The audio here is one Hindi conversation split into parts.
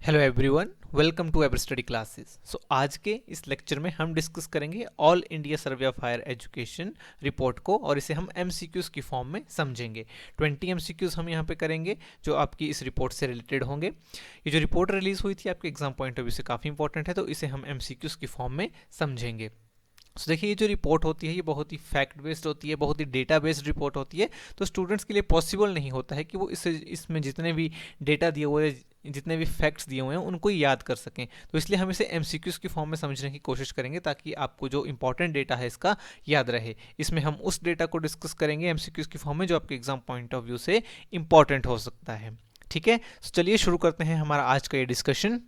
Hello everyone, welcome to ever study classes. आज के इस लेक्चर में हम डिस्कस करेंगे all India survey of higher education report को और इसे हम एमसीक्यूज की फॉर्म में समझेंगे। 20 एमसीक्यूज हम यहाँ पे करेंगे जो आपकी इस रिपोर्ट से रिलेटेड होंगे। ये जो रिपोर्ट रिलीज हुई थी आपके एग्जाम पॉइंट ऑफ व्यू से काफ़ी इंपॉर्टेंट है, तो इसे हम एमसीक्यूज की फॉर्म में समझेंगे। देखिए, ये जो रिपोर्ट होती है ये बहुत ही फैक्ट बेस्ड होती है, बहुत ही डेटा बेस्ड रिपोर्ट होती है। तो स्टूडेंट्स के लिए पॉसिबल नहीं होता है कि वो इसमें जितने भी डेटा दिए हुए जितने भी फैक्ट्स दिए हुए हैं उनको याद कर सकें। तो इसलिए हम इसे एमसीक्यूज की फॉर्म में समझने की कोशिश करेंगे ताकि आपको जो इंपॉर्टेंट डेटा है इसका याद रहे। इसमें हम उस डेटा को डिस्कस करेंगे एमसीक्यूज की फॉर्म में जो आपके एग्जाम पॉइंट ऑफ व्यू से इंपॉर्टेंट हो सकता है। ठीक है, तो चलिए शुरू करते हैं हमारा आज का ये डिस्कशन।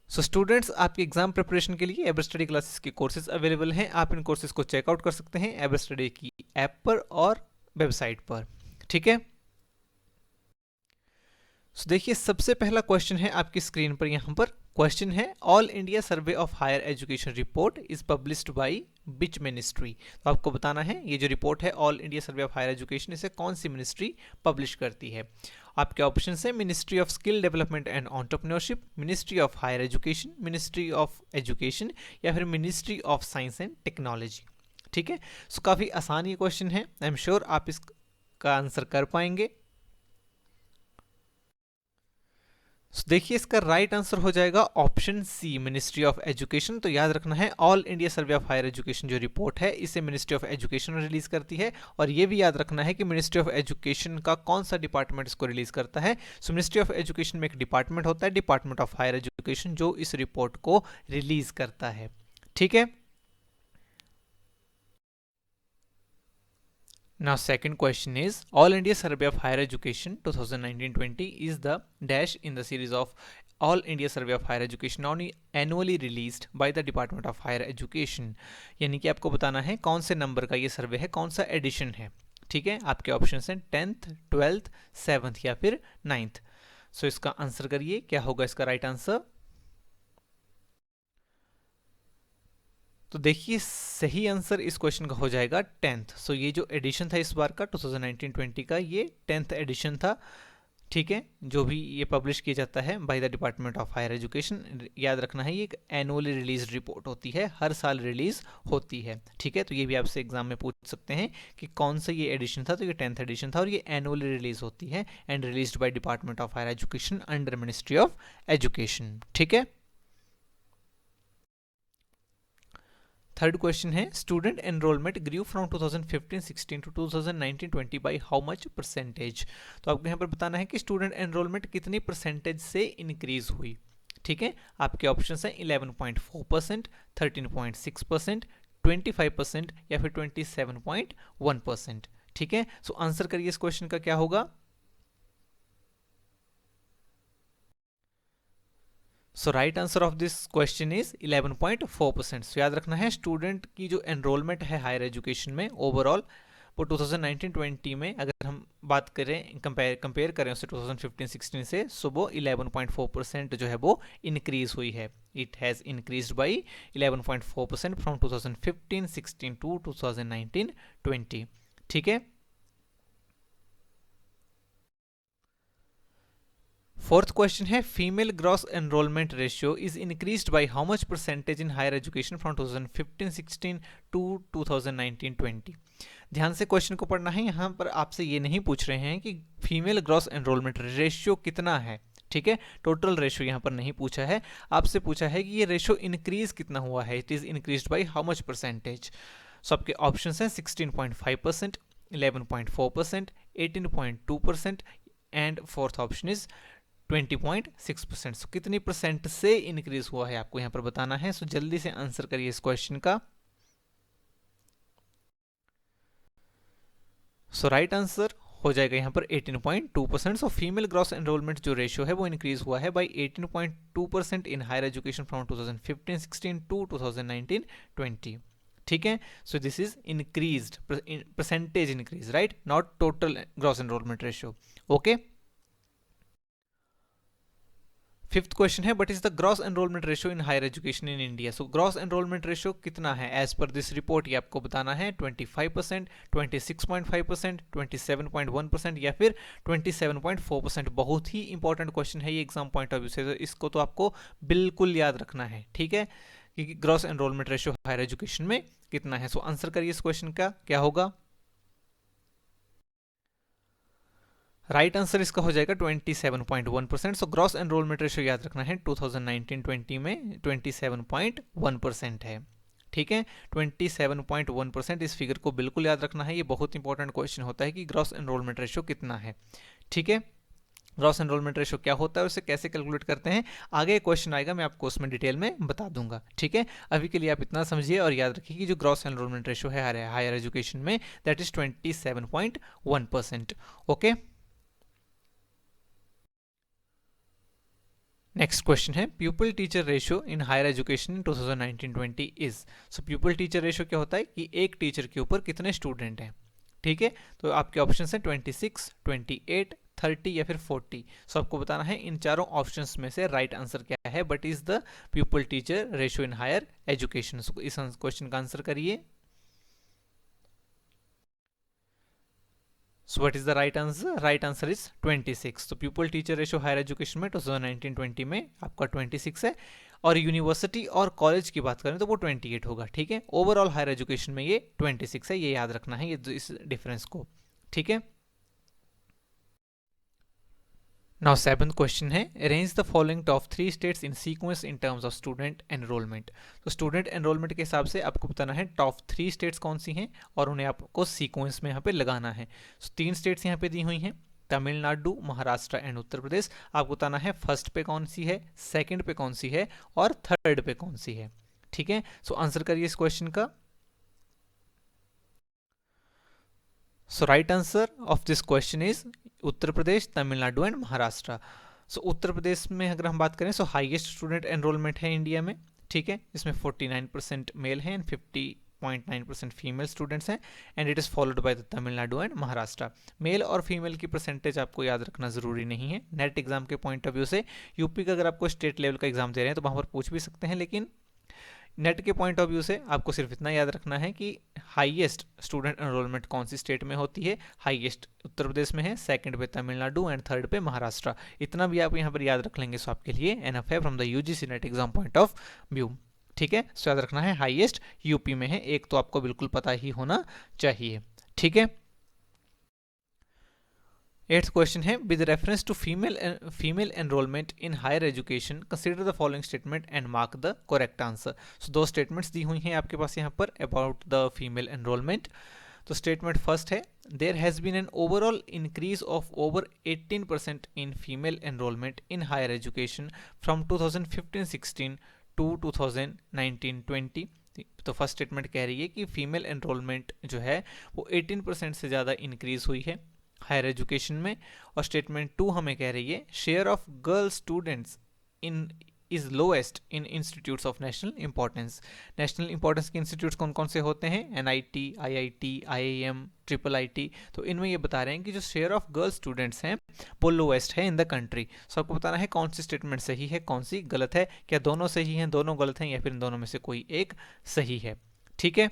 स्टूडेंट्स, आपके एग्जाम प्रिपरेशन के लिए एवर स्टडी क्लासेस के कोर्सेज अवेलेबल हैं। आप इन कोर्सेज को चेकआउट कर सकते हैं एवर स्टडी की ऐप पर और वेबसाइट पर। ठीक है, देखिए, सबसे पहला क्वेश्चन है आपकी स्क्रीन पर। यहाँ पर क्वेश्चन है, all India survey of higher education report is published by which ministry. तो आपको बताना है ये जो रिपोर्ट है all India survey of higher education, इसे कौन सी मिनिस्ट्री पब्लिश करती है। आपके ऑप्शन है ministry of skill development and entrepreneurship, ministry of higher education, ministry of education या फिर ministry of science and technology. ठीक है, काफ़ी आसान ये क्वेश्चन है, आई एम श्योर आप इसका आंसर कर पाएंगे। देखिए, इसका राइट आंसर हो जाएगा option C, ministry of education. तो याद रखना है all India survey of higher education जो रिपोर्ट है इसे मिनिस्ट्री ऑफ एजुकेशन रिलीज करती है। और ये भी याद रखना है कि मिनिस्ट्री ऑफ एजुकेशन का कौन सा डिपार्टमेंट इसको रिलीज करता है। सो मिनिस्ट्री ऑफ एजुकेशन में एक डिपार्टमेंट होता है, डिपार्टमेंट ऑफ हायर एजुकेशन, जो इस रिपोर्ट को रिलीज करता है। ठीक है, now second question is, all India survey of higher education 2019-20 is the dash in the series of all India survey of higher education annually released by the department of higher education। यानी कि आपको बताना है कौन से नंबर का ये सर्वे है, कौन सा एडिशन है। ठीक है, आपके ऑप्शन हैं 10th, 12th, 7th या फिर 9th। सो इसका आंसर करिए, क्या होगा इसका राइट आंसर। तो देखिए, सही आंसर इस क्वेश्चन का हो जाएगा 10th। सो ये जो एडिशन था इस बार का 2019-20 का, ये 10th एडिशन था। ठीक है, जो भी ये पब्लिश किया जाता है by the department of higher education. याद रखना है ये एक एनुअली रिलीज रिपोर्ट होती है, हर साल रिलीज होती है। ठीक है, तो ये भी आपसे एग्जाम में पूछ सकते हैं कि कौन सा ये एडिशन था। तो ये 10th एडिशन था और ये एनुअली रिलीज होती है and released by department of higher education under ministry of education. ठीक है, थर्ड क्वेश्चन है, student enrolment grew from 2015-16 to 2019-20 by how much percentage. तो आपको यहाँ पर बताना है कि स्टूडेंट एनरोलमेंट कितनी परसेंटेज से इंक्रीज हुई। ठीक है, आपके ऑप्शन हैं 11.4%, 13.6%, 25% या फिर 27.1%। ठीक है, सो आंसर करिए इस क्वेश्चन का क्या होगा। So right answer of this question is 11.4%। So याद रखना है स्टूडेंट की जो एनरोलमेंट है हायर एजुकेशन में ओवरऑल वो 2019-20 में अगर हम बात करें, कंपेयर करें उससे 2015-16 से, सो वो 11.4% जो है वो इंक्रीज हुई है। It has increase by 11.4% from 2015-16 to 2019-20। ठीक है, फोर्थ क्वेश्चन है, female gross enrolment ratio is increased by how much percentage in higher education from 2015-16 to 2019-20। ध्यान से क्वेश्चन को पढ़ना है, यहाँ पर आपसे ये नहीं पूछ रहे हैं कि फीमेल ग्रॉस एनरोलमेंट रेशियो कितना है। ठीक है, टोटल रेशियो यहाँ पर नहीं पूछा है, आपसे पूछा है कि ये रेशियो इंक्रीज कितना हुआ है। It is increased by how much percentage. So आपके ऑप्शन हैं 16.5%, 11.4%, 18.2% and fourth option is 20.6%। So कितनी परसेंट से इंक्रीज हुआ है आपको यहाँ पर बताना है। सो जल्दी से आंसर करिए इस क्वेश्चन का। सो राइट आंसर हो जाएगा यहाँ पर 18.2%। सो फीमेल ग्रॉस एनरोलमेंट जो रेशियो है वो इंक्रीज हुआ है by 18.2% in higher education from 2015-16 to 2019-20। ठीक है, so this is increased percentage increase, right, not total gross enrolment ratio. Okay, fifth question है, but is the gross enrolment ratio in higher education in India. So gross enrolment ratio कितना है एज पर दिस रिपोर्ट, ये आपको बताना है 25%, 26.5%, 27.1% या फिर 27.4%। बहुत ही इंपॉर्टेंट क्वेश्चन है ये एग्जाम पॉइंट ऑफ व्यू से, तो इसको तो आपको बिल्कुल याद रखना है, ठीक है, कि gross enrolment ratio higher education में कितना है। सो आंसर करिए इस क्वेश्चन का, क्या होगा। राइट आंसर इसका हो जाएगा 27.1%। सो ग्रॉस एनरोलमेंट रेशियो याद रखना है 2019-20 में 27.1% है, ठीक है, 27.1%। इस फिगर को बिल्कुल याद रखना है, ये बहुत इंपॉर्टेंट क्वेश्चन होता है कि ग्रॉस एनरोलमेंट रेशियो कितना है, ठीक है। ग्रॉस एनरोलमेंट रेशियो क्या होता है, उसे कैसे कैलकुलेट करते हैं, आगे क्वेश्चन आएगा, मैं आपको उसमें डिटेल में बता दूंगा, ठीक है। अभी के लिए आप इतना समझिए और याद रखिए कि जो ग्रॉस एनरोलमेंट रेशियो है हायर एजुकेशन में, that is 27.1%। Okay, next question है, pupil teacher ratio in higher education in 2019-20 is. So pupil teacher ratio क्या होता है कि एक टीचर के ऊपर कितने स्टूडेंट हैं, ठीक है। तो आपके ऑप्शन हैं 26, 28, 30 या फिर 40। सो आपको बताना है इन चारों ऑप्शंस में से राइट आंसर क्या है, but is the pupil teacher ratio in higher education. इस क्वेश्चन का आंसर करिए। So what is the right answer? Right answer is 26। तो pupil teacher ratio higher education में 2019-20 में आपका 26 है, और यूनिवर्सिटी और कॉलेज की बात करें तो वो 28 होगा, ठीक है। ओवरऑल हायर एजुकेशन में ये 26 है, ये याद रखना है, ये इस डिफरेंस को, ठीक है। नाउ सेवंथ क्वेश्चन है, arrange the following top 3 states in sequence in terms of student enrolment. तो स्टूडेंट एनरोलमेंट के हिसाब से आपको बताना है टॉप 3 स्टेट्स कौन सी हैं और उन्हें आपको सीक्वेंस में यहाँ पे लगाना है। So, 3 स्टेट्स यहाँ पे दी हुई हैं, तमिलनाडु, महाराष्ट्र एंड उत्तर प्रदेश। आपको बताना है फर्स्ट पे कौन सी है, सेकंड पे कौन सी है और थर्ड पे कौन सी है, ठीक है। सो आंसर करिए इस क्वेश्चन का। So right answer of this question is Uttar Pradesh, Tamil Nadu and Maharashtra. So Uttar Pradesh में अगर हम बात करें, सो हाईएस्ट स्टूडेंट एनरोलमेंट है इंडिया में, ठीक है, इसमें 49% मेल हैं एंड 50.9% फीमेल स्टूडेंट्स हैं, and it is followed by the Tamil Nadu and Maharashtra. Male और फीमेल की परसेंटेज आपको याद रखना ज़रूरी नहीं है, नेट एग्जाम के पॉइंट ऑफ व्यू से। यूपी का अगर आपको स्टेट लेवल का एग्जाम दे रहे हैं तो वहाँ पर पूछ भी सकते हैं, लेकिन नेट के पॉइंट ऑफ व्यू से आपको सिर्फ इतना याद रखना है कि हाईएस्ट स्टूडेंट एनरोलमेंट कौन सी स्टेट में होती है। हाईएस्ट उत्तर प्रदेश में है, सेकंड पे तमिलनाडु एंड थर्ड पे महाराष्ट्र। इतना भी आप यहाँ पर याद रख लेंगे सो आपके लिए एनफ है from the UGC net exam point of view, ठीक है। सो याद रखना है हाईएस्ट यूपी में है, एक तो आपको बिल्कुल पता ही होना चाहिए, ठीक है। 8th क्वेश्चन है, with reference to female enrolment in higher education consider the following statement and mark the correct answer. So 2 statements दी हुई हैं आपके पास यहाँ पर अबाउट द फीमेल एनरोलमेंट। तो स्टेटमेंट फर्स्ट है, there has been an overall increase of over 18% in female enrolment in higher education from 2015-16 to 2019-20। तो फर्स्ट स्टेटमेंट कह रही है कि फीमेल एनरोलमेंट जो है वो 18% से ज़्यादा इंक्रीज हुई है हायर एजुकेशन में। और स्टेटमेंट 2 हमें कह रही है, share of girl students in is lowest in institutes of national importance. National importance के इंस्टीट्यूट्स कौन कौन से होते हैं, NIT, IIT, IIM, triple IT. तो इनमें ये बता रहे हैं कि जो शेयर ऑफ गर्ल स्टूडेंट्स हैं वो लोएस्ट है इन द कंट्री। सो आपको बताना है कौन सी स्टेटमेंट सही है, कौन सी गलत है, क्या दोनों सही हैं, दोनों गलत हैं, या फिर इन दोनों में से कोई एक सही है, ठीक है।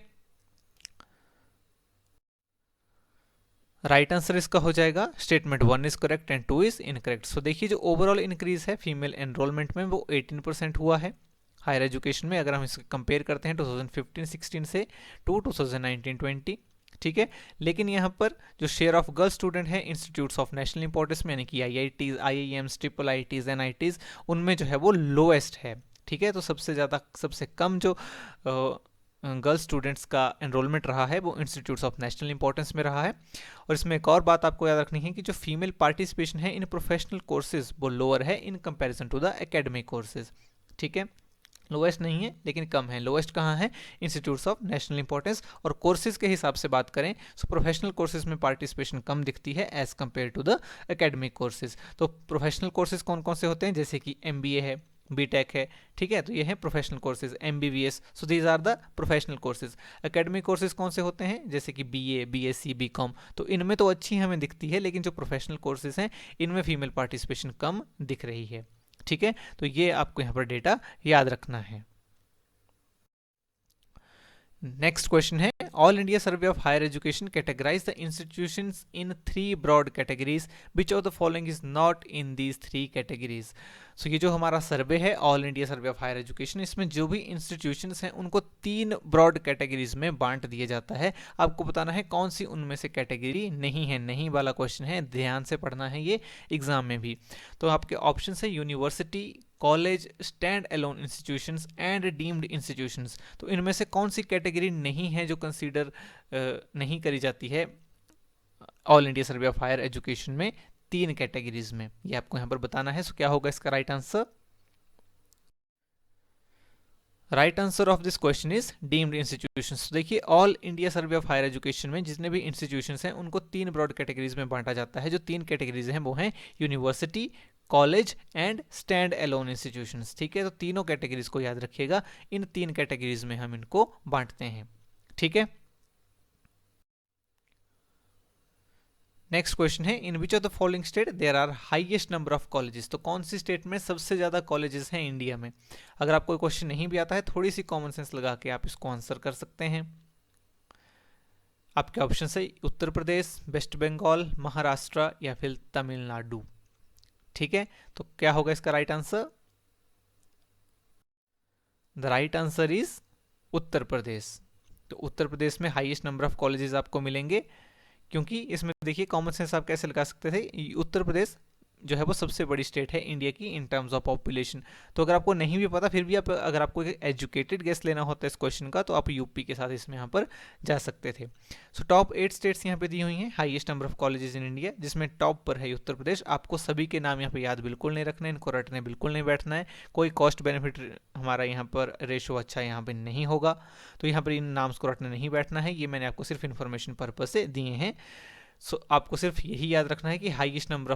राइट आंसर इसका हो जाएगा statement 1 is correct and 2 is incorrect. So देखिए जो ओवरऑल इंक्रीज है फीमेल एनरोलमेंट में वो 18% हुआ है हायर एजुकेशन में, अगर हम इसको कंपेयर करते हैं 2015-16 से टू 2019-20, ठीक है। लेकिन यहाँ पर जो शेयर ऑफ गर्ल स्टूडेंट है इंस्टीट्यूट्स ऑफ नेशनल इंपॉर्टेंस में, यानी कि IITs, IIMs, triple ITs, NITs, उनमें जो है वो लोएस्ट है, ठीक है। तो सबसे कम जो गर्ल स्टूडेंट्स का एनरोलमेंट रहा है वो इंस्टीट्यूट्स ऑफ नेशनल इंपॉर्टेंस में रहा है। और इसमें एक और बात आपको याद रखनी है कि जो फीमेल पार्टिसिपेशन है इन प्रोफेशनल कोर्सेज वो लोअर है in comparison to the academic courses, ठीक है। लोएस्ट नहीं है लेकिन कम है। लोएस्ट कहाँ है, इंस्टीट्यूट्स ऑफ नेशनल इंपॉर्टेंस। और कोर्सेज के हिसाब से बात करें तो प्रोफेशनल कोर्सेज में पार्टिसिपेशन कम दिखती है as compare to the academic courses. तो प्रोफेशनल कोर्सेज कौन कौन से होते हैं, जैसे कि एमबीए है, बीटेक है, ठीक है। तो ये है professional courses, MBBS. So these are the professional courses. Academic courses कौन से होते हैं, जैसे कि बीए, बीएससी, बीकॉम। तो इनमें तो अच्छी हमें दिखती है, लेकिन जो प्रोफेशनल कोर्सेज हैं इनमें फीमेल पार्टिसिपेशन कम दिख रही है, ठीक है, तो ये आपको यहाँ पर डेटा याद रखना है। नेक्स्ट क्वेश्चन है, all India survey of higher education categorise the institutions in 3 broad categories, which of the following is not in these 3 categories. So ये जो हमारा सर्वे है all India survey of higher education, इसमें जो भी इंस्टीट्यूशंस हैं उनको 3 ब्रॉड कैटेगरीज में बांट दिया जाता है। आपको बताना है कौन सी उनमें से कैटेगरी नहीं है, नहीं वाला क्वेश्चन है, ध्यान से पढ़ना है ये एग्जाम में भी। तो आपके ऑप्शन है university, college, stand alone institutions and deemed institutions. तो इनमें से कौन सी कैटेगरी नहीं है जो कंसीडर नहीं करी जाती है all India survey of higher education में 3 कैटेगरीज में, ये आपको यहां पर बताना है। सो क्या होगा इसका right answer? Right answer of this question is deemed institutions. देखिए all India survey of higher education में जितने भी इंस्टीट्यूशंस हैं उनको 3 ब्रॉड कैटेगरीज में बांटा जाता है। जो 3 कैटेगरीज हैं वो हैं university, college and stand alone institutions. ठीक है, तो तीनों कैटेगरीज को याद रखिएगा, इन 3 कैटेगरीज में हम इनको बांटते हैं। ठीक है, नेक्स्ट क्वेश्चन है, in which of the following state there are highest number of colleges. तो कौन सी स्टेट में सबसे ज्यादा कॉलेजेस हैं इंडिया में? अगर आपको क्वेश्चन नहीं भी आता है, थोड़ी सी कॉमन सेंस लगा के आप इसको आंसर कर सकते हैं। आपके ऑप्शन है उत्तर प्रदेश, वेस्ट बंगाल, महाराष्ट्र या फिर तमिलनाडु। ठीक है, तो क्या होगा इसका right answer? The right answer is Uttar Pradesh. तो उत्तर प्रदेश में हाईएस्ट नंबर ऑफ कॉलेजेस आपको मिलेंगे, क्योंकि इसमें देखिए कॉमन सेंस आप कैसे लगा सकते थे, उत्तर प्रदेश जो है वो सबसे बड़ी स्टेट है इंडिया की इन टर्म्स ऑफ पॉपुलेशन। तो अगर आपको नहीं भी पता, फिर भी आप अगर आपको एक एजुकेटेड गेस लेना होता है इस क्वेश्चन का, तो आप यूपी के साथ इसमें यहाँ पर जा सकते थे। सो टॉप 8 स्टेट्स यहाँ पे दी हुई हैं highest number of colleges in India, जिसमें टॉप पर है उत्तर प्रदेश। आपको सभी के नाम यहाँ पे याद बिल्कुल नहीं रखना है, इनको रटने बिल्कुल नहीं बैठना है। कोई कॉस्ट बेनिफिट हमारा यहाँ पर रेशो अच्छा यहाँ पे नहीं होगा, तो यहाँ पर इन नाम्स को रटने नहीं बैठना है। ये मैंने आपको सिर्फ इन्फॉर्मेशन पर्पज से दिए हैं। सो आपको सिर्फ यही याद रखना है कि हाईएस्ट नंबर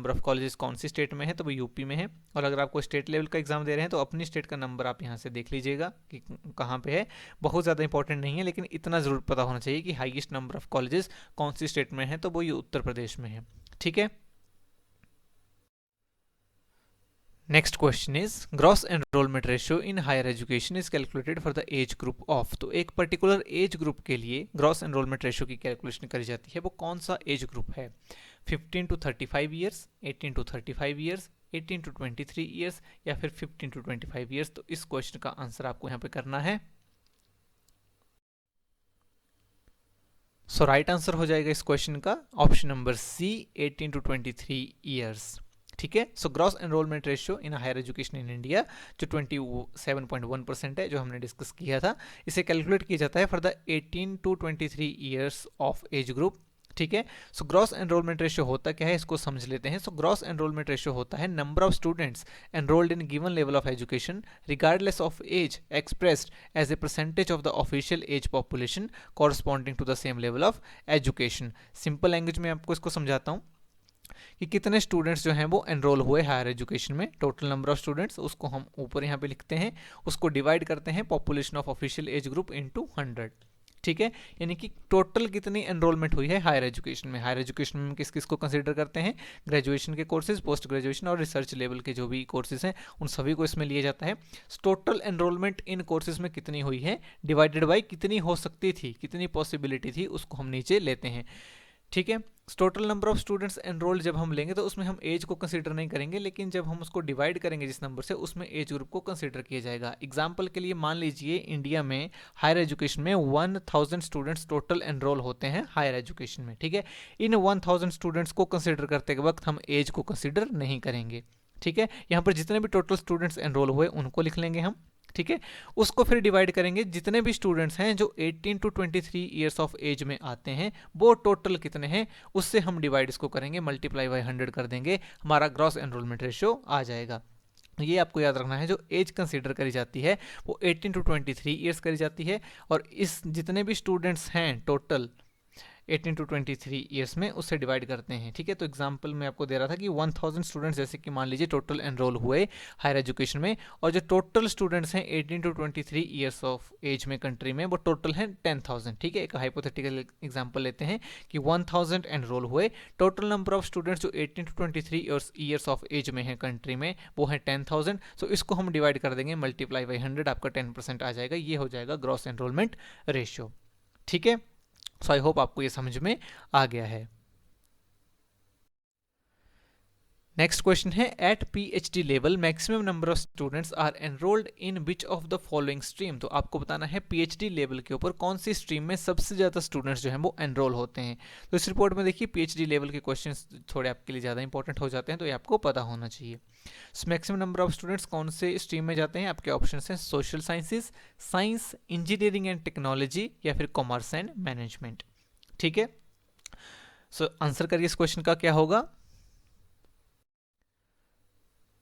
ऑफ कॉलेजेस कौन सी स्टेट में है, तो वो यूपी में है। और अगर आपको स्टेट लेवल का एग्जाम दे रहे हैं तो अपनी स्टेट का नंबर आप यहाँ से देख लीजिएगा कि कहाँ पे है। बहुत ज़्यादा इंपॉर्टेंट नहीं है, लेकिन इतना ज़रूर पता होना चाहिए कि हाईएस्ट नंबर ऑफ कॉलेजेस कौन सी स्टेट में है, तो वो ये उत्तर प्रदेश में है। ठीक है, next question is gross enrolment ratio in higher education is calculated for the age group of. तो एक पर्टिकुलर एज ग्रुप के लिए ग्रॉस एनरोलमेंट रेशियो की कैलकुलेशन करी जाती है, वो कौन सा एज ग्रुप है? 15 to 35 years, 18 to 35 years, 18 to 23 years या फिर 15 to 25 ईयर्स। तो इस क्वेश्चन का आंसर आपको यहाँ पे करना है। सो राइट आंसर हो जाएगा इस क्वेश्चन का option number C, 18 to 23 years. ठीक है, so gross enrolment ratio in higher education in India जो 27.1% है, जो हमने डिस्कस किया था, इसे कैलकुलेट किया जाता है for the 18 to 23 years of age group. ठीक है, सो ग्रॉस एनरोलमेंट रेशियो होता क्या है इसको समझ लेते हैं। सो ग्रॉस एनरोलमेंट रेशियो होता है number of students enrolled in given level of education regardless of age expressed as a percentage of the official age population corresponding to the same level of education. Simple language में आपको इसको समझाता हूँ कि कितने स्टूडेंट्स जो हैं वो एनरोल हुए हायर एजुकेशन में, टोटल नंबर ऑफ स्टूडेंट्स, उसको हम ऊपर यहाँ पे लिखते हैं, उसको डिवाइड करते हैं population of official age group into 100। ठीक है, यानी कि टोटल कितनी एनरोलमेंट हुई है हायर एजुकेशन में। हायर एजुकेशन में किस किस को कंसीडर करते हैं? ग्रेजुएशन के कोर्सेज, पोस्ट ग्रेजुएशन और रिसर्च लेवल के जो भी कोर्सेज हैं उन सभी को इसमें लिया जाता है। टोटल एनरोलमेंट इन कोर्सेज में कितनी हुई है डिवाइडेड बाई कितनी हो सकती थी, कितनी पॉसिबिलिटी थी, उसको हम नीचे लेते हैं। ठीक है, total number of students enrolled जब हम लेंगे तो उसमें हम एज को कंसीडर नहीं करेंगे, लेकिन जब हम उसको डिवाइड करेंगे जिस नंबर से, उसमें एज ग्रुप को कंसीडर किया जाएगा। एग्जांपल के लिए मान लीजिए इंडिया में हायर एजुकेशन में 1000 स्टूडेंट्स टोटल एनरोल होते हैं हायर एजुकेशन में। ठीक है, इन 1000 स्टूडेंट्स को कंसीडर करते वक्त हम एज को कंसीडर नहीं करेंगे। ठीक है, यहाँ पर जितने भी टोटल स्टूडेंट्स एनरोल हुए उनको लिख लेंगे हम। ठीक है, उसको फिर डिवाइड करेंगे जितने भी स्टूडेंट्स हैं जो 18 to 23 ईयर्स ऑफ एज में आते हैं, वो टोटल कितने हैं, उससे हम डिवाइड इसको करेंगे, मल्टीप्लाई बाय 100 कर देंगे, हमारा ग्रॉस एनरोलमेंट रेशियो आ जाएगा। ये आपको याद रखना है, जो एज कंसीडर करी जाती है वो 18 to 23 ईयर्स करी जाती है, और इस जितने भी स्टूडेंट्स हैं टोटल 18 टू 23 ईयर्स में, उससे डिवाइड करते हैं। ठीक है, तो एग्जांपल में आपको दे रहा था कि 1000 स्टूडेंट्स जैसे कि मान लीजिए टोटल एनरोल हुए हायर एजुकेशन में, और जो टोटल स्टूडेंट्स हैं 18 टू 23 ईयर्स ऑफ एज में कंट्री में, वो टोटल हैं 10,000। ठीक है, एक हाइपोथेटिकल एग्जांपल लेते हैं कि 1000 एनरोल हुए, टोटल नंबर ऑफ स्टूडेंट्स जो 18 टू 23 ईयर्स ऑफ एज में हैं कंट्री में वो है 10,000। सो इसको हम डिवाइड कर देंगे मल्टीप्लाई बाई 100, आपका 10% आ जाएगा, ये हो जाएगा ग्रॉस एनरोलमेंट रेशियो। ठीक है, सो आई होप आपको ये समझ में आ गया है। नेक्स्ट क्वेश्चन है, at PhD level maximum number of students are enrolled in which of the following stream. तो आपको बताना है पीएचडी लेवल के ऊपर कौन सी स्ट्रीम में सबसे ज़्यादा स्टूडेंट्स जो हैं वो एनरोल होते हैं। तो इस रिपोर्ट में देखिए पीएचडी लेवल के क्वेश्चंस थोड़े आपके लिए ज़्यादा इंपॉर्टेंट हो जाते हैं, तो ये आपको पता होना चाहिए। मैक्सिमम नंबर ऑफ स्टूडेंट्स कौन से स्ट्रीम में जाते हैं, आपके ऑप्शन हैं social sciences, science, engineering and technology, या फिर कॉमर्स एंड मैनेजमेंट। ठीक है, सो आंसर करिए इस क्वेश्चन का क्या होगा।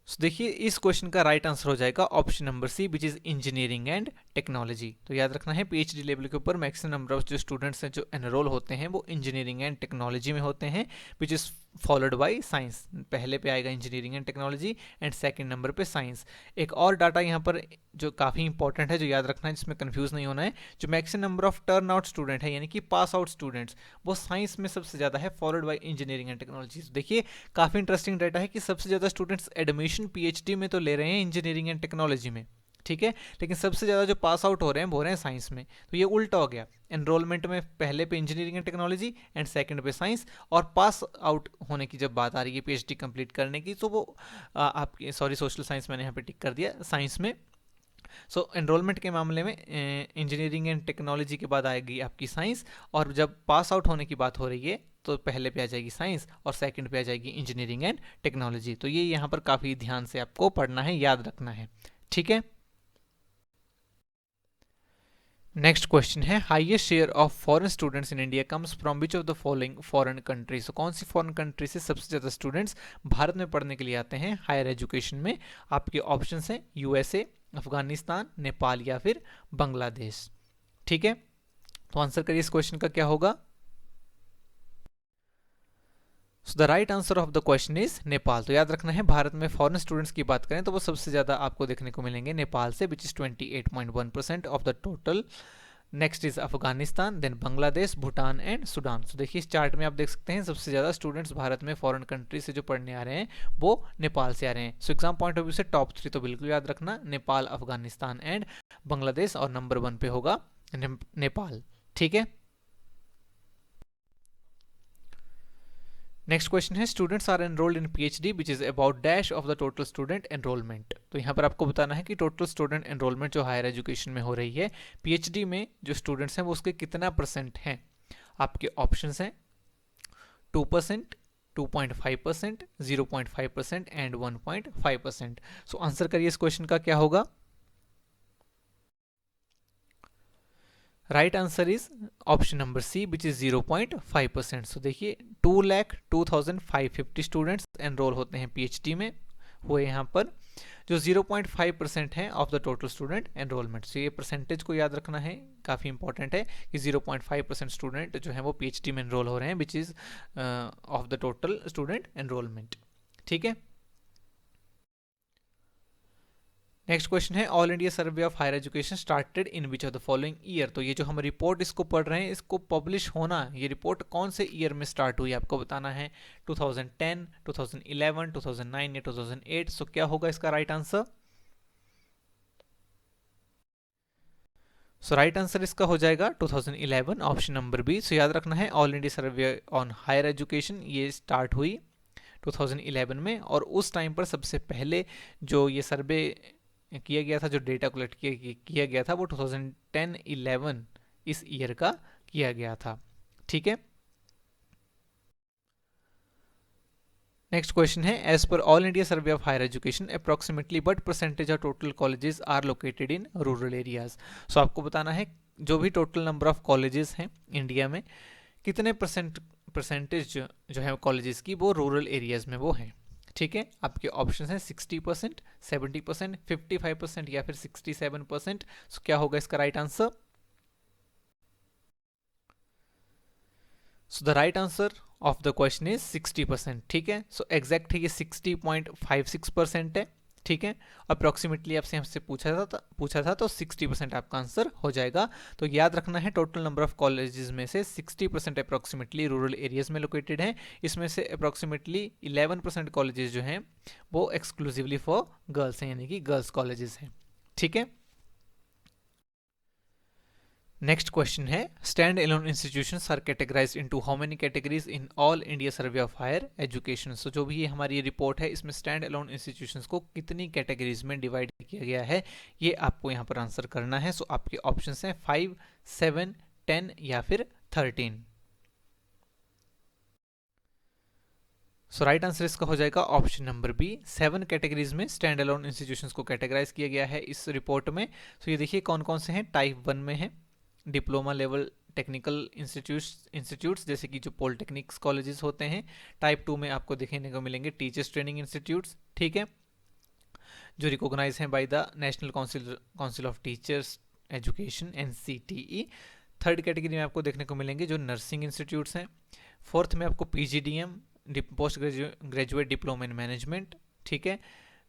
देखिए इस क्वेश्चन का राइट आंसर हो जाएगा option number C, which is engineering and technology. तो याद रखना है पीएचडी लेवल के ऊपर मैक्सिमम नंबर ऑफ जो स्टूडेंट्स हैं जो एनरोल होते हैं वो इंजीनियरिंग एंड टेक्नोलॉजी में होते हैं, which is followed by science. पहले पे आएगा engineering and technology and second number पे साइंस। एक और डाटा यहाँ पर जो काफ़ी इंपॉर्टेंट है, जो याद रखना है, जिसमें कंफ्यूज नहीं होना है, जो maximum number of turn out student है यानी कि पास आउट स्टूडेंट्स, वो साइंस में सबसे ज़्यादा है, followed by engineering and technology. देखिए काफ़ी इंटरेस्टिंग डाटा है कि सबसे ज़्यादा स्टूडेंट्स एडमिशन पीएचडी में तो ले रहे हैं इंजीनियरिंग एंड टेक्नोलॉजी में, ठीक है, लेकिन सबसे ज़्यादा जो पास आउट हो रहे हैं वो हो रहे हैं साइंस में। तो ये उल्टा हो गया, एनरोलमेंट में पहले पे engineering and technology and second पे साइंस, और पास आउट होने की जब बात आ रही है पीएचडी कंप्लीट करने की तो वो आपकी सोशल साइंस मैंने यहाँ पे टिक कर दिया, साइंस में। सो एनरोलमेंट के मामले में इंजीनियरिंग एंड टेक्नोलॉजी के बाद आएगी आपकी साइंस, और जब पास आउट होने की बात हो रही है तो पहले पे आ जाएगी साइंस और सेकंड पे आ जाएगी इंजीनियरिंग एंड टेक्नोलॉजी। तो ये यहाँ पर काफ़ी ध्यान से आपको पढ़ना है, याद रखना है। ठीक है, नेक्स्ट क्वेश्चन है, highest share of foreign students in India comes from which of the following foreign countries. तो कौन सी फॉरेन कंट्री से सबसे ज़्यादा स्टूडेंट्स भारत में पढ़ने के लिए आते हैं हायर एजुकेशन में। आपके ऑप्शंस हैं यूएसए, अफगानिस्तान, नेपाल या फिर बांग्लादेश। ठीक है, तो आंसर करिए इस क्वेश्चन का क्या होगा। So the right answer of the question is Nepal. तो याद रखना है भारत में फॉरेन स्टूडेंट्स की बात करें तो वो सबसे ज़्यादा आपको देखने को मिलेंगे नेपाल से, which is 28.1% of the total. Next is Afghanistan, then Bangladesh, Bhutan and Sudan. तो देखिए इस चार्ट में आप देख सकते हैं सबसे ज़्यादा स्टूडेंट्स भारत में फॉरेन कंट्री से जो पढ़ने आ रहे हैं वो नेपाल से आ रहे हैं। So exam point of view से टॉप 3 तो बिल्कुल याद रखना, नेपाल, अफगानिस्तान एंड बांग्लादेश, और नंबर 1 पे होगा नेपाल। ठीक है, नेक्स्ट क्वेश्चन है, students are enrolled in PhD which is about dash of the total student enrolment. तो यहाँ पर आपको बताना है कि टोटल स्टूडेंट एनरोलमेंट जो हायर एजुकेशन में हो रही है पीएचडी में जो स्टूडेंट्स हैं वो उसके कितना % हैं। आपके ऑप्शंस हैं 2%, 2.5%, 0.5% एंड 1.5%। सो आंसर करिए इस क्वेश्चन का क्या होगा। Right answer is option number C, which is 0.5%। So देखिए 2,02,550 स्टूडेंट्स एनरोल होते हैं पीएचडी में हुए यहाँ पर, जो 0.5% है of the total student enrolment. So ये परसेंटेज को याद रखना है, काफ़ी इंपॉर्टेंट है कि 0.5% स्टूडेंट जो है वो पीएचडी में एनरोल हो रहे हैं, which is of the total student enrolment. ठीक है, नेक्स्ट क्वेश्चन है, all India survey of higher education started in which of the following year. तो ये जो हम रिपोर्ट इसको पढ़ रहे हैं इसको पब्लिश होना, ये रिपोर्ट कौन से ईयर में स्टार्ट हुई आपको बताना है, 2010, 2011, 2009 या 2008। सो क्या होगा इसका राइट आंसर। सो राइट आंसर इसका हो जाएगा 2011, ऑप्शन नंबर बी। सो याद रखना है all India survey of higher education started in which of the following year. तो ये जो हम रिपोर्ट इसको पढ़ रहे हैं इसको पब्लिश होना, ये रिपोर्ट कौन से ईयर में स्टार्ट हुई आपको बताना है, 2010, 2011, 2008। सो क्या होगा इसका राइट आंसर। सो राइट आंसर इसका हो जाएगा 2011, ऑप्शन नंबर बी। सो याद रखना है all India survey on higher education ये स्टार्ट हुई 2011 में, और उस टाइम पर सबसे पहले जो ये सर्वे किया गया था, जो डेटा कलेक्ट किया गया था वो 2010-11 इस ईयर का किया गया था। ठीक है, नेक्स्ट क्वेश्चन है, as per all India survey of higher education approximately what percentage of total colleges are located in rural areas. So आपको बताना है जो भी टोटल नंबर ऑफ कॉलेजेस हैं इंडिया में कितने परसेंटेज जो है कॉलेजेस की वो रूरल एरियाज में वो हैं। ठीक है, आपके ऑप्शन हैं 60%, 70%, 55% या फिर 67%। सो क्या होगा इसका right answer. So the right answer of the question is 60%। ठीक है, सो एग्जैक्ट है ये 60.56% है। ठीक है, अप्रोक्सीमेटली आपसे हमसे पूछा था तो 60% आपका आंसर हो जाएगा। तो याद रखना है टोटल नंबर ऑफ कॉलेजेस में से 60% अप्रोक्सीमेटली रूरल एरियाज में लोकेटेड हैं। इसमें से अप्रोक्सीमेटली 11% कॉलेजेस जो हैं वो एक्सक्लूसिवली फॉर गर्ल्स हैं, यानी कि गर्ल्स कॉलेजेस हैं। ठीक है, नेक्स्ट क्वेश्चन है stand alone institutions are categorised into how many categories in all India survey of higher education. So जो भी ये हमारी रिपोर्ट है इसमें स्टैंड एलोन इंस्टीट्यूशंस को कितनी कैटेगरीज में डिवाइड किया गया है ये आपको यहाँ पर आंसर करना है। सो आपके ऑप्शंस हैं 5, 7, 10 या फिर 13। सो राइट आंसर इसका हो जाएगा ऑप्शन नंबर बी, 7 कैटेगरीज में स्टैंड एलोन इंस्टीट्यूशंस को कैटेगराइज किया गया है इस रिपोर्ट में। सो ये देखिए कौन कौन से हैं। टाइप 1 में है डिप्लोमा लेवल टेक्निकल इंस्टीट्यूट्स जैसे कि जो पॉलिटेक्निक्स कॉलेजेस होते हैं। टाइप 2 में आपको देखने को मिलेंगे टीचर्स ट्रेनिंग इंस्टीट्यूट्स, ठीक है, जो रिकॉग्नाइज हैं by the national council of teachers education NCTE। Third category में आपको देखने को मिलेंगे जो नर्सिंग इंस्टीट्यूट्स हैं। फोर्थ में आपको PGDM post graduate diploma in management, ठीक है।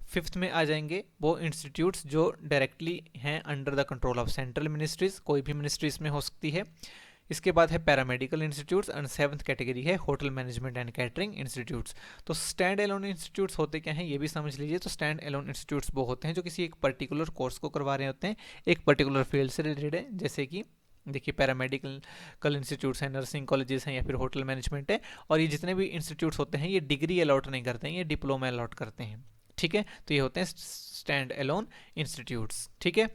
फिफ्थ में आ जाएंगे वो इंस्टीट्यूट्स जो डायरेक्टली हैं under the control of central ministries, कोई भी मिनिस्ट्री इसमें हो सकती है। इसके बाद है paramedical institutes and seventh category है hotel management and catering institutes. तो स्टैंड एलोन इंस्टीट्यूट्स होते क्या हैं ये भी समझ लीजिए। तो स्टैंड एलोन इंस्टीट्यूट्स वो होते हैं जो किसी एक पर्टिकुलर कोर्स को करवा रहे होते हैं, एक पर्टिकुलर फील्ड से रिलेटेड है। जैसे कि देखिए पैरामेडिकल इंस्टीट्यूट्स हैं, नर्सिंग कॉलेजेस हैं या फिर होटल मैनेजमेंट है। और ये जितने भी इंस्टीट्यूट्स होते हैं ये डिग्री अलॉट नहीं करते हैं, ये डिप्लोमा अलॉट करते हैं, ठीक है। तो ये होते हैं स्टैंड एलोन इंस्टीट्यूट्स, ठीक है।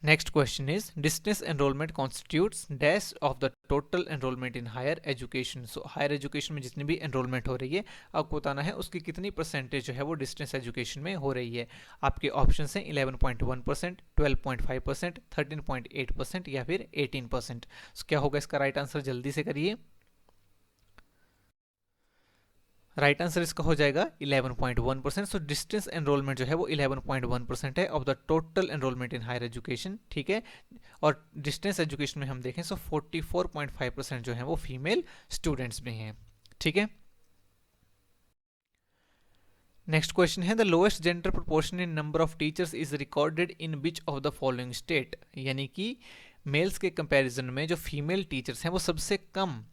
Next question is distance enrolment constitutes dash of the total enrolment in higher education. So higher education में जितनी भी एनरोलमेंट हो रही है आपको बताना है उसकी कितनी परसेंटेज जो है वो डिस्टेंस एजुकेशन में हो रही है। आपके ऑप्शन हैं 11.1%, 12.5%, 13.8% या फिर 18%। so, क्या होगा इसका राइट आंसर, जल्दी से करिए। राइट आंसर इसका हो जाएगा 11.1%। सो डिस्टेंस एनरोलमेंट जो है वो 11.1% है of the total enrolment in higher education, ठीक है। और डिस्टेंस एजुकेशन में हम देखें सो 44.5% जो है वो फीमेल स्टूडेंट्स में हैं, ठीक है। नेक्स्ट क्वेश्चन है the lowest gender proportion in number of teachers is recorded in which of the following state. यानी कि मेल्स के कंपैरिजन में जो फीमेल टीचर्स हैं वो सबसे कम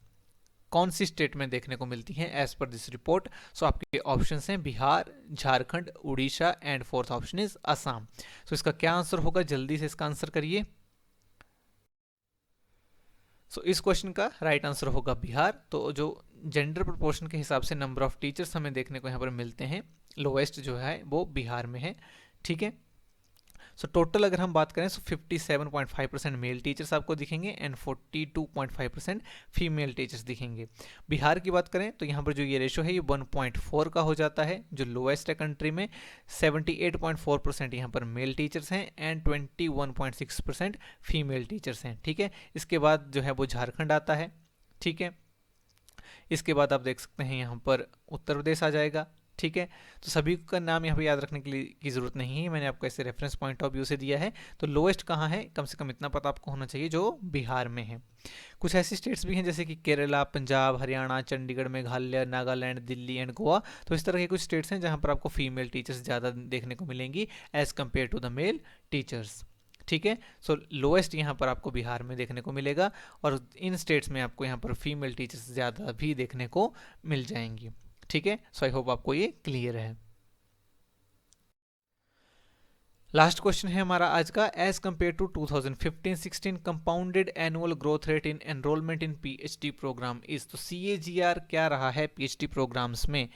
कौन सी स्टेट में देखने को मिलती हैं एज पर दिस रिपोर्ट। सो आपके ऑप्शंस हैं Bihar, Jharkhand, Orissa and fourth option is Assam. So इसका क्या आंसर होगा, जल्दी से इसका आंसर करिए। सो इस क्वेश्चन का राइट आंसर होगा बिहार। तो जो जेंडर प्रोपोर्शन के हिसाब से नंबर ऑफ टीचर्स हमें देखने को यहाँ पर मिलते हैं लोएस्ट जो है वो बिहार में है, ठीक है। सो टोटल अगर हम बात करें सो 57.5% मेल टीचर्स आपको दिखेंगे एंड 42.5% फीमेल टीचर्स दिखेंगे। बिहार की बात करें तो यहाँ पर जो ये रेशो है ये 1.4 का हो जाता है, जो लोएस्ट है कंट्री में। 78.4% यहाँ पर मेल टीचर्स हैं एंड 21.6% फीमेल टीचर्स हैं, ठीक है। इसके बाद जो है वो झारखंड आता है, ठीक है। इसके बाद आप देख सकते हैं यहाँ पर उत्तर प्रदेश आ जाएगा, ठीक है। तो सभी का नाम यहाँ पे याद रखने के लिए की ज़रूरत नहीं है, मैंने आपको ऐसे रेफरेंस पॉइंट ऑफ व्यू से दिया है। तो लोएस्ट कहाँ है कम से कम इतना पता आपको होना चाहिए, जो बिहार में है। कुछ ऐसी स्टेट्स भी हैं जैसे कि केरला, पंजाब, हरियाणा, चंडीगढ़, मेघालय, नागालैंड, दिल्ली एंड गोवा। तो इस तरह के कुछ स्टेट्स हैं जहाँ पर आपको फीमेल टीचर्स ज़्यादा देखने को मिलेंगी as compare to the male teachers, ठीक है। सो लोएस्ट यहाँ पर आपको बिहार में देखने को मिलेगा और इन स्टेट्स में आपको यहाँ पर फीमेल टीचर्स ज़्यादा भी देखने को मिल जाएंगी, ठीक है। सो आई होप आपको ये क्लियर है। लास्ट क्वेश्चन है हमारा आज का, as compare to 2015-16 compounded annual growth rate in enrolment in PhD programme is. तो CAGR क्या रहा है PhD प्रोग्राम्स में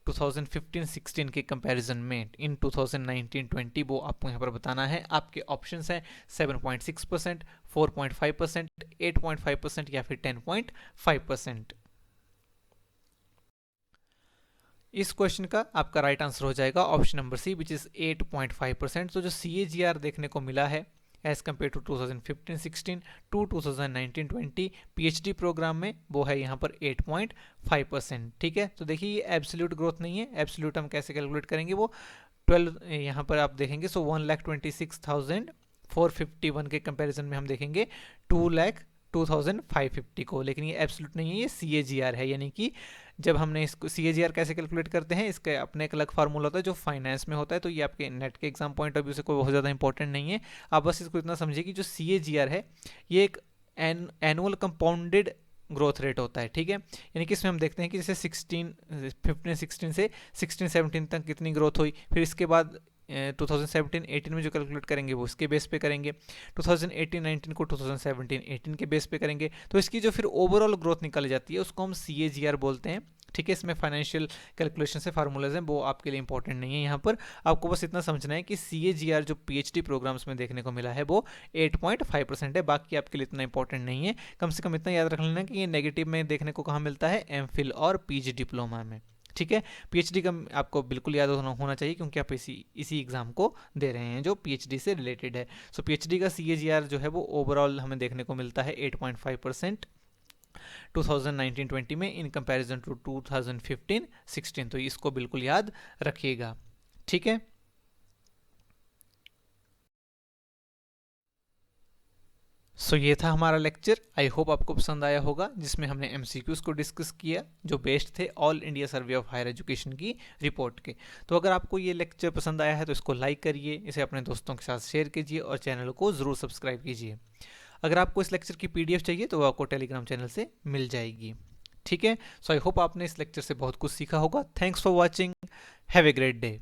2015-16 के कंपैरिजन में इन 2019-20, वो आपको यहाँ पर बताना है। आपके ऑप्शंस हैं 7.6%, 4.5%, 8.5% या फिर 10.5%। इस क्वेश्चन का आपका राइट आंसर हो जाएगा option number C which is 8.5%। तो जो CAGR देखने को मिला है as compare to 2015-16 to 2019-20 PhD programme में वो है यहाँ पर 8.5%, ठीक है। तो देखिए ये एब्सोल्यूट ग्रोथ नहीं है, एब्सोल्यूट हम कैसे कैलकुलेट करेंगे वो 12 यहाँ पर आप देखेंगे सो 1,26,000 451 के कंपैरिजन में हम देखेंगे 2,02,550 को, लेकिन ये एब्सोल्यूट नहीं है, ये CAGR है। यानी कि जब हमने इसको CAGR कैसे कैलकुलेट करते हैं, इसका अपने एक अलग फार्मूला होता है जो फाइनेंस में होता है, तो ये आपके नेट के एग्जाम पॉइंट ऑफ व्यू से कोई बहुत ज़्यादा इंपॉर्टेंट नहीं है। आप बस इसको इतना समझिए कि जो CAGR है ये एक एनुअल कंपाउंडेड ग्रोथ रेट होता है, ठीक है। यानी कि इसमें हम देखते हैं कि जैसे 15-16 से 16-17 तक कितनी ग्रोथ हुई, फिर इसके बाद 2017-18 में जो कैलकुलेट करेंगे वो इसके बेस पे करेंगे, 2018-19 को 2017-18 के बेस पे करेंगे, तो इसकी जो फिर ओवरऑल ग्रोथ निकाली जाती है उसको हम CAGR बोलते हैं, ठीक है। इसमें फाइनेंशियल कैलकुलेशन से फार्मूलाज हैं, वो आपके लिए इंपॉर्टेंट नहीं है। यहाँ पर आपको बस इतना समझना है कि CAGR जो PhD प्रोग्राम्स में देखने को मिला है वो 8.5% है, बाकी आपके लिए इतना इंपॉर्टेंट नहीं है। कम से कम इतना याद रख लेना कि ये नेगेटिव में देखने को कहाँ मिलता है, MPhil और PG डिप्लोमा में, ठीक है। PhD का आपको बिल्कुल याद होना चाहिए क्योंकि आप इसी एग्जाम को दे रहे हैं जो PhD से रिलेटेड है। सो PhD का CAGR जो है वो ओवरऑल हमें देखने को मिलता है 8.5% 2019-20 में इन कंपैरिजन टू 2015-16, तो इसको बिल्कुल याद रखिएगा, ठीक है। सो ये था हमारा लेक्चर। आई होप आपको पसंद आया होगा, जिसमें हमने MCQs को डिस्कस किया जो बेस्ड थे all India survey of higher education की रिपोर्ट के। तो अगर आपको ये लेक्चर पसंद आया है तो इसको लाइक करिए, इसे अपने दोस्तों के साथ शेयर कीजिए और चैनल को ज़रूर सब्सक्राइब कीजिए। अगर आपको इस लेक्चर की PDF चाहिए तो वो आपको टेलीग्राम चैनल से मिल जाएगी, ठीक है। सो आई होप आपने इस लेक्चर से बहुत कुछ सीखा होगा। Thanks for watching, have a great day.